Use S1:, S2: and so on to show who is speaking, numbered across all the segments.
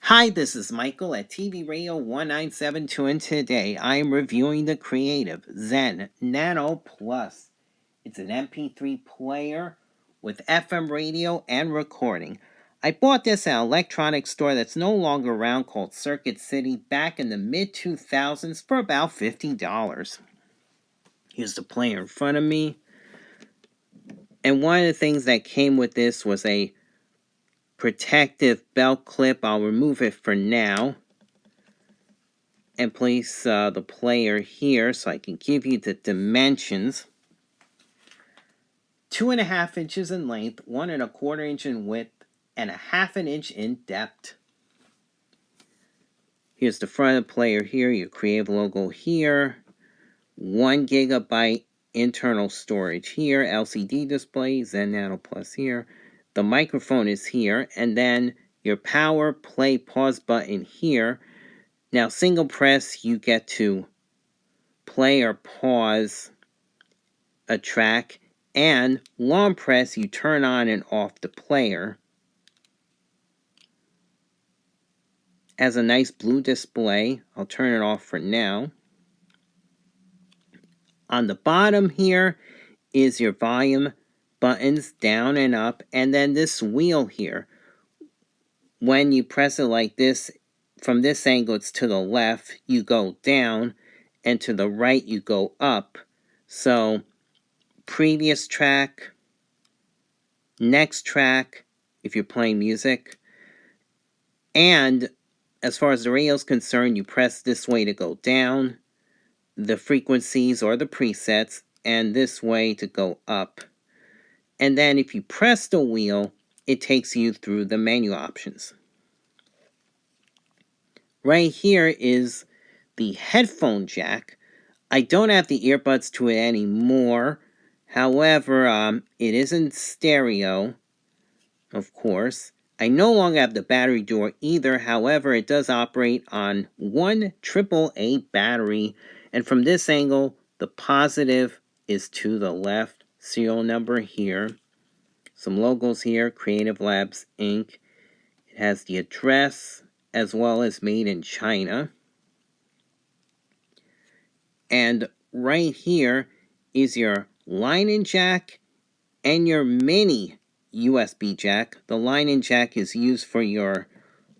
S1: Hi, this is Michael at TV Radio 1972, and today I am reviewing the creative Zen Nano Plus. It's an MP3 player with FM radio and recording. I bought this at an electronics store that's no longer around called Circuit City back in the mid-2000s for about $50. Here's the player in front of me. And one of the things that came with this was a protective belt clip. I'll remove it for now and place the player here so I can give you the dimensions. 2.5 inches in length, 1.25 inch in width, and 1/2 inch in depth. Here's the front of the player here, your Creative logo here, 1 gigabyte internal storage here, LCD display, Zen Nano Plus here. The microphone is here, and then your power, play, pause button here. Now, single press, you get to play or pause a track, and long press, you turn on and off the player. Has a nice blue display. I'll turn it off for now. On the bottom here is your volume buttons down and up, and then this wheel here. When you press it like this, from this angle it's to the left, you go down, and to the right you go up. So previous track, next track if you're playing music, and as far as the radio is concerned, you press this way to go down, the frequencies or the presets, and this way to go up. And then if you press the wheel, it takes you through the menu options. Right here is the headphone jack. I don't have the earbuds to it anymore. However, it isn't stereo, of course. I no longer have the battery door either. However, it does operate on 1 AAA battery. And from this angle, the positive is to the left. Serial number here. Some logos here, Creative Labs Inc. It has the address as well as made in China. And right here is your line-in jack and your mini USB jack. The line-in jack is used for your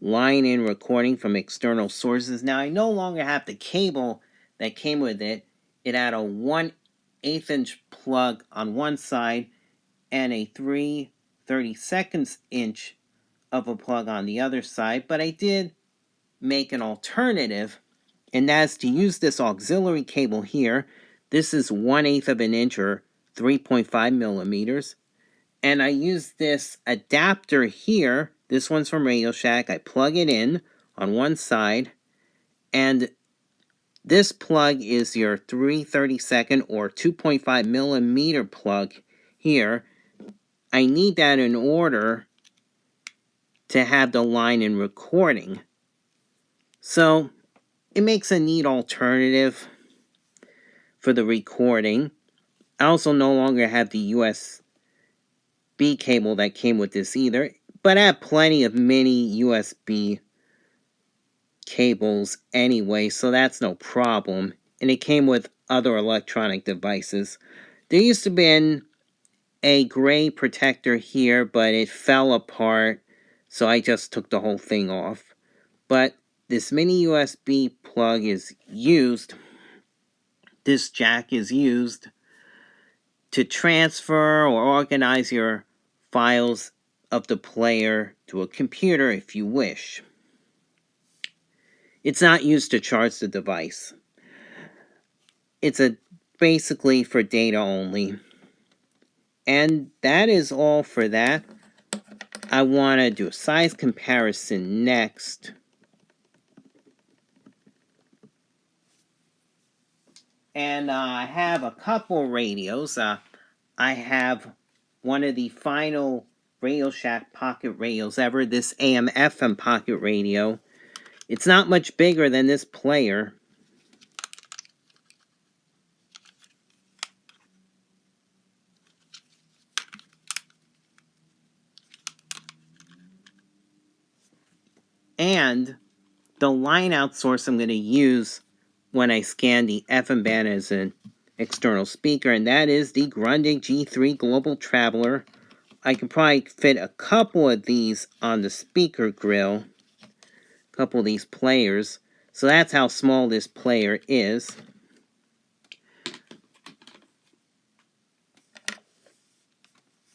S1: line-in recording from external sources. Now, I no longer have the cable that came with it. It had a 1/8 inch plug on one side and a 3/32 inch of a plug on the other side. But I did make an alternative, and that's to use this auxiliary cable here. This is 1/8 of an inch or 3.5 millimeters. And I use this adapter here. This one's from Radio Shack. I plug it in on one side. And this plug is your 3/32 or 2.5 millimeter plug here. I need that in order to have the line-in recording. So it makes a neat alternative for the recording. I also no longer have the USB cable that came with this either, but I have plenty of mini USB cables anyway, so that's no problem. And it came with other electronic devices. There used to be a gray protector here, but it fell apart, so I just took the whole thing off. But this mini USB plug is used, this jack is used to transfer or organize your files of the player to a computer if you wish. It's not used to charge the device. It's basically for data only. And that is all for that. I want to do a size comparison next. And I have a couple radios. I have one of the final Radio Shack pocket radios ever, this AM/FM pocket radio. It's not much bigger than this player. And the line out source I'm going to use when I scan the FM band as an external speaker, and that is the Grundig G3 Global Traveler. I can probably fit a couple of these on the speaker grill, a couple of these players. So that's how small this player is.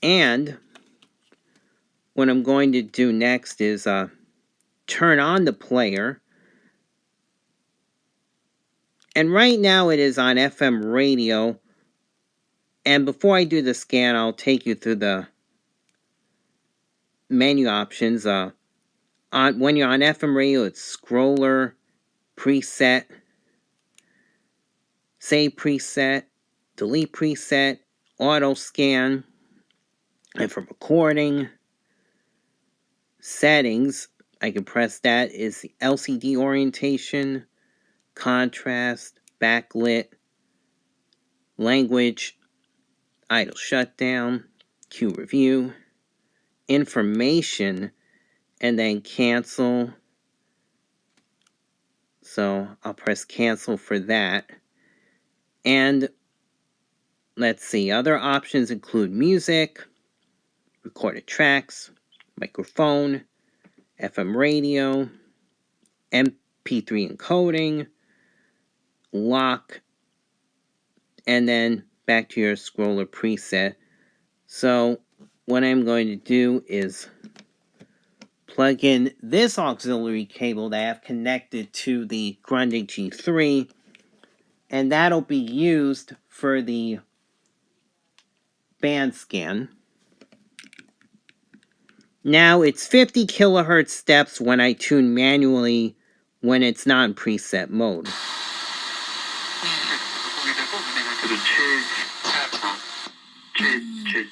S1: And what I'm going to do next is turn on the player. And right now it is on FM radio. And before I do the scan, I'll take you through the menu options. When you're on FM radio, it's scroller, preset, save preset, delete preset, auto scan, and for recording, settings, I can press that, is the LCD orientation, contrast, backlit, language, idle shutdown, cue review, information, and then cancel. So I'll press cancel for that. And let's see, other options include music, recorded tracks, microphone, FM radio, MP3 encoding, lock, and then back to your scroller preset. So what I'm going to do is plug in this auxiliary cable that I have connected to the Grundig G3, and that'll be used for the band scan. Now it's 50 kilohertz steps when I tune manually when it's not in preset mode.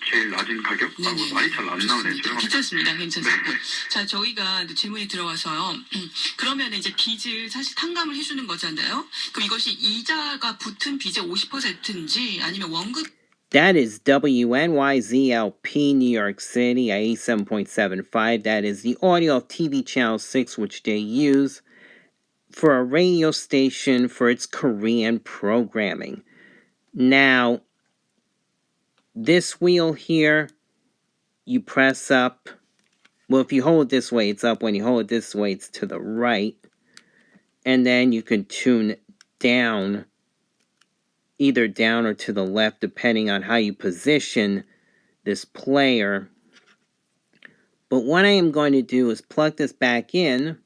S2: 제일 낮은 가격하고 많이 잘 안 나오네요. 괜찮습니다. 괜찮습니다. 자, 저희가 질문이 들어와서요. 그러면 이제 빚을 사실 탕감을 해주는 거잖아요. 그럼 이것이 이자가 붙은 빚의 50%인지 아니면 원금
S1: That is WNYZLP New York City at 87.75. That is the audio of TV Channel 6, which they use for a radio station for its Korean programming. Now, this wheel here, you press up. Well, if you hold it this way, it's up. When you hold it this way, it's to the right. And then you can tune down, either down or to the left, depending on how you position this player. But what I am going to do is plug this back in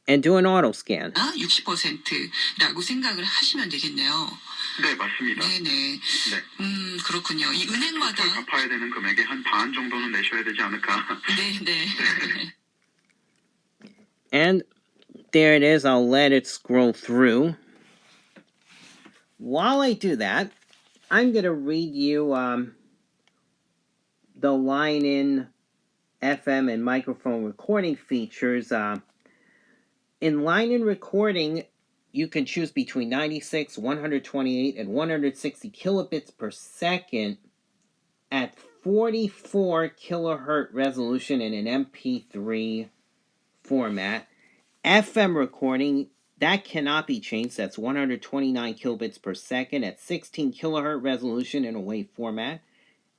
S1: and do an auto scan.
S2: 60%라고 생각을 하시면 되겠네요. 네, 맞습니다. 네네. 네. 그렇군요. 이 은행마다 갚아야 되는 금액의 한 반 정도는 내셔야 되지 않을까? 네.
S1: And there it is. I'll let it scroll through. While I do that, I'm going to read you the line-in FM and microphone recording features. In line-in recording, you can choose between 96, 128, and 160 kilobits per second at 44 kilohertz resolution in an MP3 format. FM recording, that cannot be changed. That's 129 kilobits per second at 16 kilohertz resolution in a WAV format.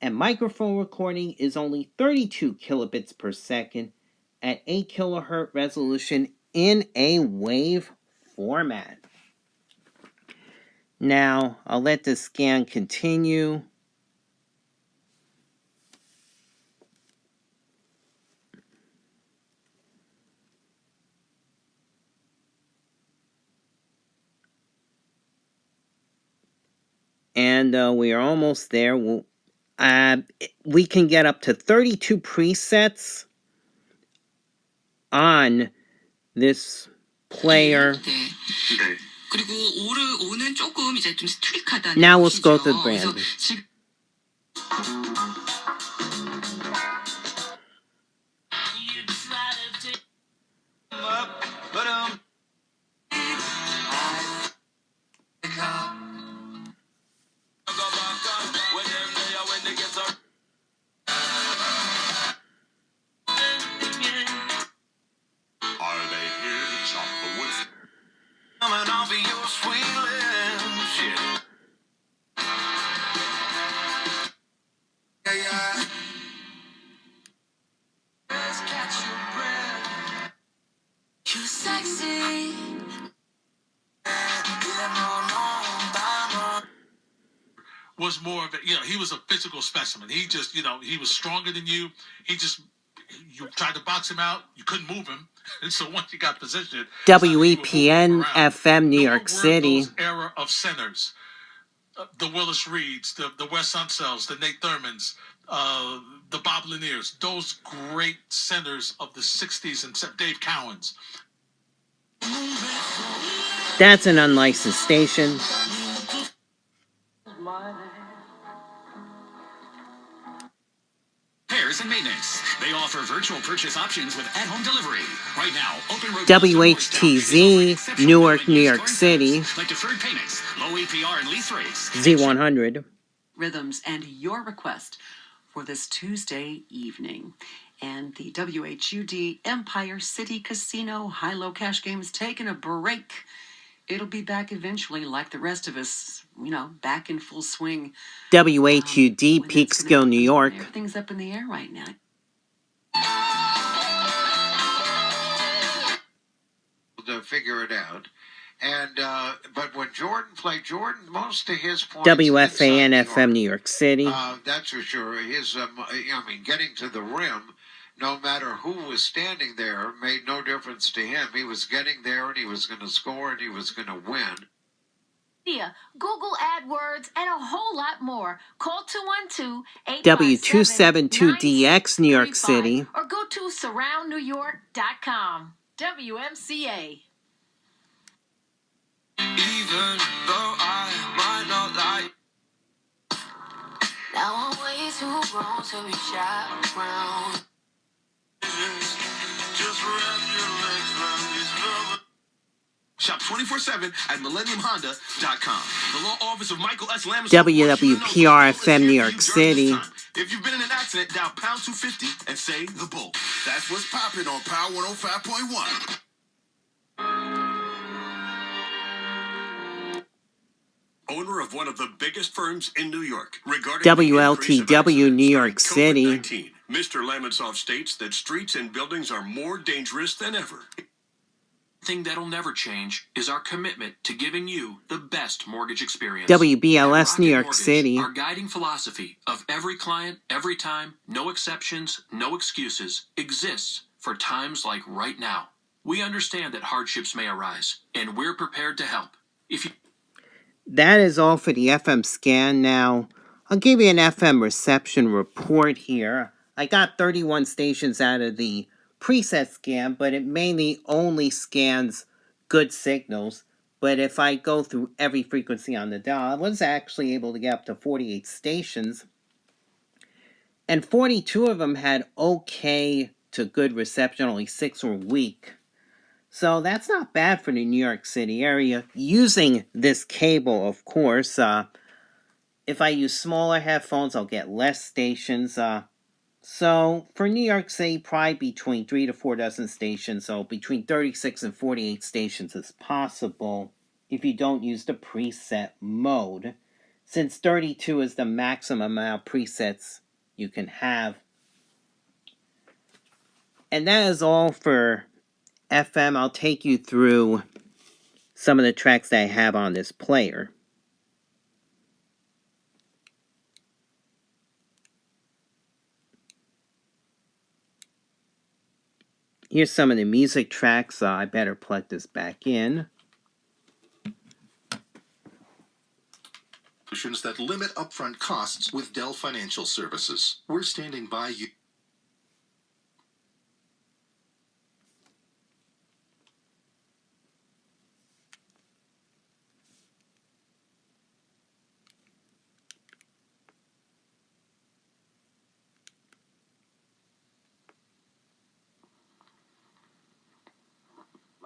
S1: And microphone recording is only 32 kilobits per second at 8 kilohertz resolution in a WAV format. Now, I'll let the scan continue. And we are almost there. We can get up to 32 presets on this player. Now let's go to the brand.
S2: You're sexy.
S3: Was more of a, he was a physical specimen. He just, he was stronger than you. You tried to box him out, you couldn't move him. And so once you got positioned,
S1: WEPN FM, New York City.
S3: Those era of centers, the Willis Reeds, the Wes Unsells, the Nate Thurmans, the Bob Laniers, those great centers of the 60s, and Dave Cowens.
S1: That's an unlicensed station.
S2: Repairs and maintenance. They offer virtual purchase options with at-home delivery. Right now, Open Road
S1: WHTZ, Newark, New York City.
S2: Like deferred payments, low APR and lease rates.
S1: Z100.
S4: Rhythms and your request for this Tuesday evening. And the WHUD Empire City Casino high-low cash game's taking a break. It'll be back eventually, like the rest of us, back in full swing.
S1: WHUD, Peekskill, New York.
S4: Everything's up in the air right now.
S5: To figure it out. And but when Jordan played, most of his points.
S1: WFAN FM, New York City.
S5: That's for sure. His, getting to the rim, no matter who was standing there, made no difference to him. He was getting there, and he was going to score, and he was going to win.
S6: Google AdWords, and a whole lot more. Call
S1: 212-857-W272DX, New York City.
S6: Or go to surroundnewyork.com. WMCA.
S2: Even though I might not like.
S6: Now I'm way too grown to be shy around.
S2: Just wrap your legs around these velvet. Shop 24/7 at MillenniumHonda.com. The law office of Michael S. Lamb.
S1: WWPR FM, New York City.
S2: If you've been in an accident, dial pound 250 and say the bull. That's what's popping on Power 105.1. Owner of one of the biggest firms in New York, regarding
S1: WLTW, New York City.
S2: Mr. Lamonsoff states that streets and buildings are more dangerous than ever. Thing that'll never change is our commitment to giving you the best mortgage experience.
S1: WBLS, New York City.
S2: Our guiding philosophy of every client, every time, no exceptions, no excuses, exists for times like right now. We understand that hardships may arise, and we're prepared to help.
S1: That is all for the FM scan. Now, I'll give you an FM reception report here. I got 31 stations out of the preset scan, but it mainly only scans good signals. But if I go through every frequency on the dial, I was actually able to get up to 48 stations. And 42 of them had okay to good reception, only 6 were weak. So that's not bad for the New York City area. Using this cable, of course, if I use smaller headphones, I'll get less stations. So for New York City, probably between 3 to 4 dozen stations. So between 36 and 48 stations is possible if you don't use the preset mode, since 32 is the maximum amount of presets you can have. And that is all for FM. I'll take you through some of the tracks that I have on this player. Here's some of the music tracks. I better plug this back in.
S7: That limit upfront costs with Dell Financial Services. We're standing by you.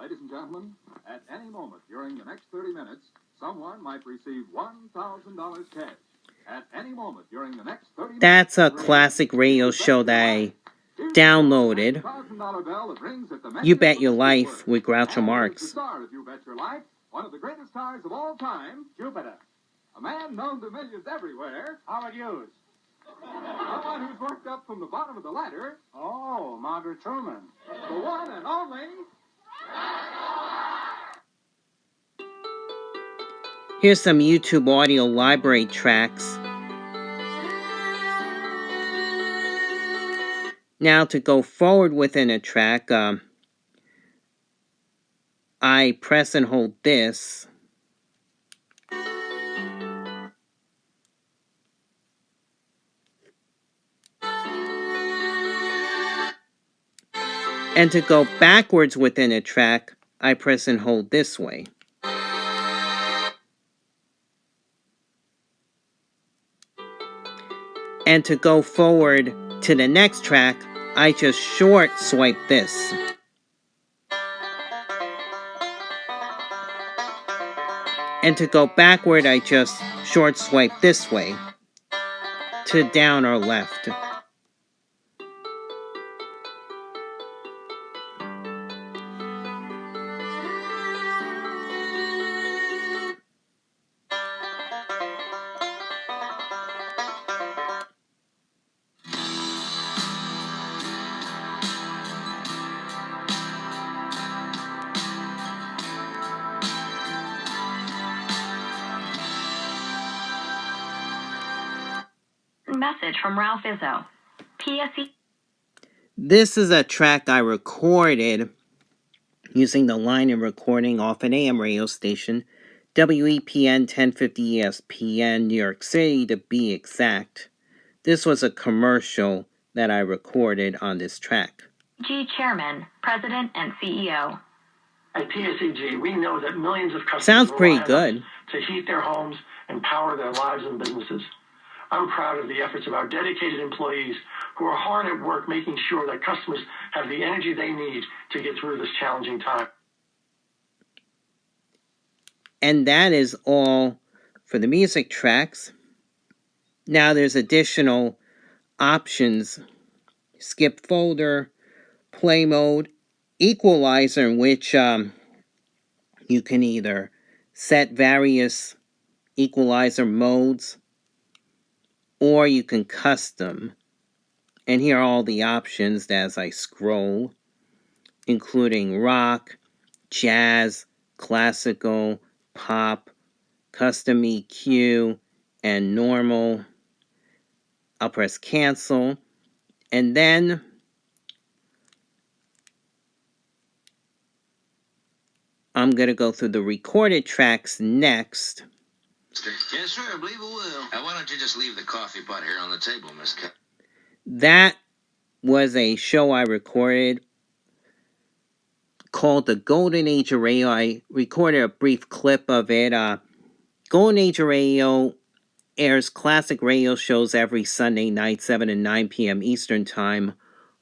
S8: Ladies and gentlemen, at any moment during the next 30 minutes, someone might receive $1,000 cash. At any moment during the next 30 minutes...
S1: That's a classic radio show that I downloaded. You Bet Your Life with Groucho Marx.
S8: The star of You Bet Your Life, one of the greatest stars of all time, Jupiter. A man known to millions everywhere. Howard Hughes. Someone who's worked up from the bottom of the ladder. Oh, Margaret Truman. The one and only...
S1: Here's some YouTube audio library tracks. Now to go forward within a track, I press and hold this. And to go backwards within a track, I press and hold this way. And to go forward to the next track, I just short swipe this. And to go backward, I just short swipe this way, to down or left.
S6: Message from Ralph Izzo. PSE.
S1: This is a track I recorded using the line and recording off an AM radio station, WEPN 1050 ESPN, New York City to be exact. This was a commercial that I recorded on this track.
S6: G Chairman, President, and CEO.
S9: At PSEG, we know that millions of customers
S1: Sounds pretty
S9: rely on
S1: good.
S9: us to heat their homes and power their lives and businesses. I'm proud of the efforts of our dedicated employees who are hard at work making sure that customers have the energy they need to get through this challenging time.
S1: And that is all for the music tracks. Now there's additional options. Skip folder, play mode, equalizer, in which you can either set various equalizer modes or you can custom. And here are all the options as I scroll, including rock, jazz, classical, pop, custom EQ, and normal. I'll press cancel, and then I'm going to go through the recorded tracks next.
S10: Yes, sir, I believe it will. Now, why don't you just leave the coffee pot here on the table, Miss Cap?
S1: That was a show I recorded called The Golden Age of Radio. I recorded a brief clip of it. Golden Age of Radio airs classic radio shows every Sunday night, 7 and 9 p.m. Eastern Time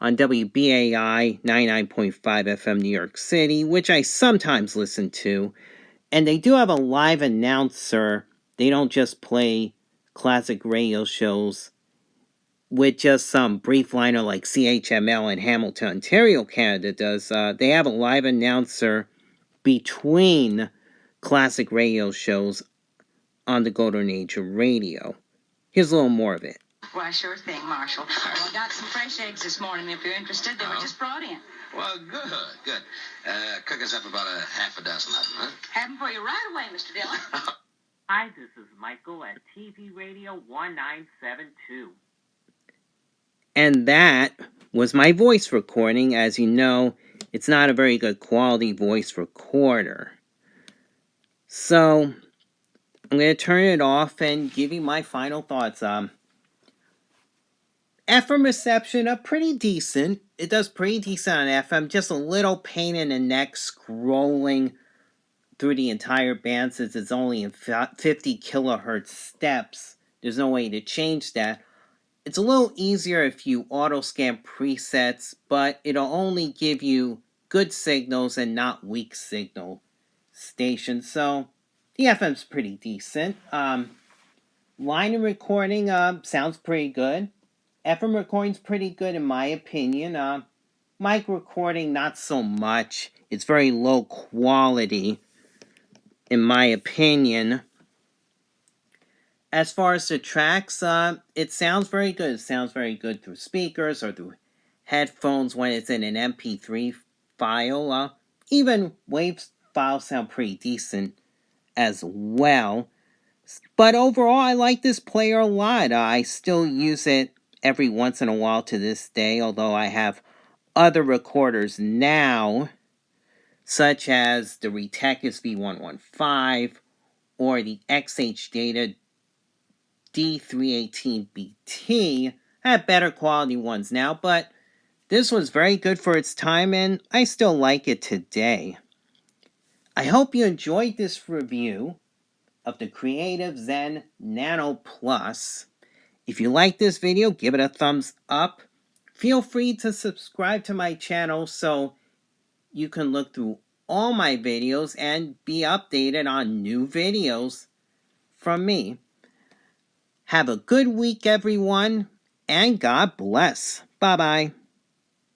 S1: on WBAI 99.5 FM New York City, which I sometimes listen to. And they do have a live announcer. They don't just play classic radio shows with just some brief liner like CHML in Hamilton, Ontario, Canada does. They have a live announcer between classic radio shows on the Golden Age of Radio. Here's a little more of it.
S11: Why, sure thing, Marshal. Well, I got some fresh eggs this morning. If you're interested, they were just brought in.
S10: Well, good. Cook us up about a half a dozen of them, huh?
S11: Have them for you right away, Mr. Dillon.
S12: Hi, this is Michael at TV Radio 1972.
S1: And that was my voice recording. As you know, it's not a very good quality voice recorder. So, I'm going to turn it off and give you my final thoughts. FM reception, pretty decent. It does pretty decent on FM. Just a little pain in the neck scrolling through the entire band since it's only in 50 kilohertz steps. There's no way to change that. It's a little easier if you auto-scan presets, but it'll only give you good signals and not weak signal stations. So, the FM's pretty decent. Line and recording sounds pretty good. FM recording's pretty good in my opinion. Mic recording, not so much. It's very low quality, in my opinion. As far as the tracks, it sounds very good. It sounds very good through speakers or through headphones when it's in an MP3 file. Even WAV files sound pretty decent as well. But overall, I like this player a lot. I still use it every once in a while to this day, although I have other recorders now, such as the Retecus V115 or the XH Data D318BT. I have better quality ones now, but this was very good for its time, and I still like it today. I hope you enjoyed this review of the Creative Zen Nano Plus. If you like this video, give it a thumbs up. Feel free to subscribe to my channel so you can look through all my videos and be updated on new videos from me. Have a good week, everyone, and God bless. Bye-bye.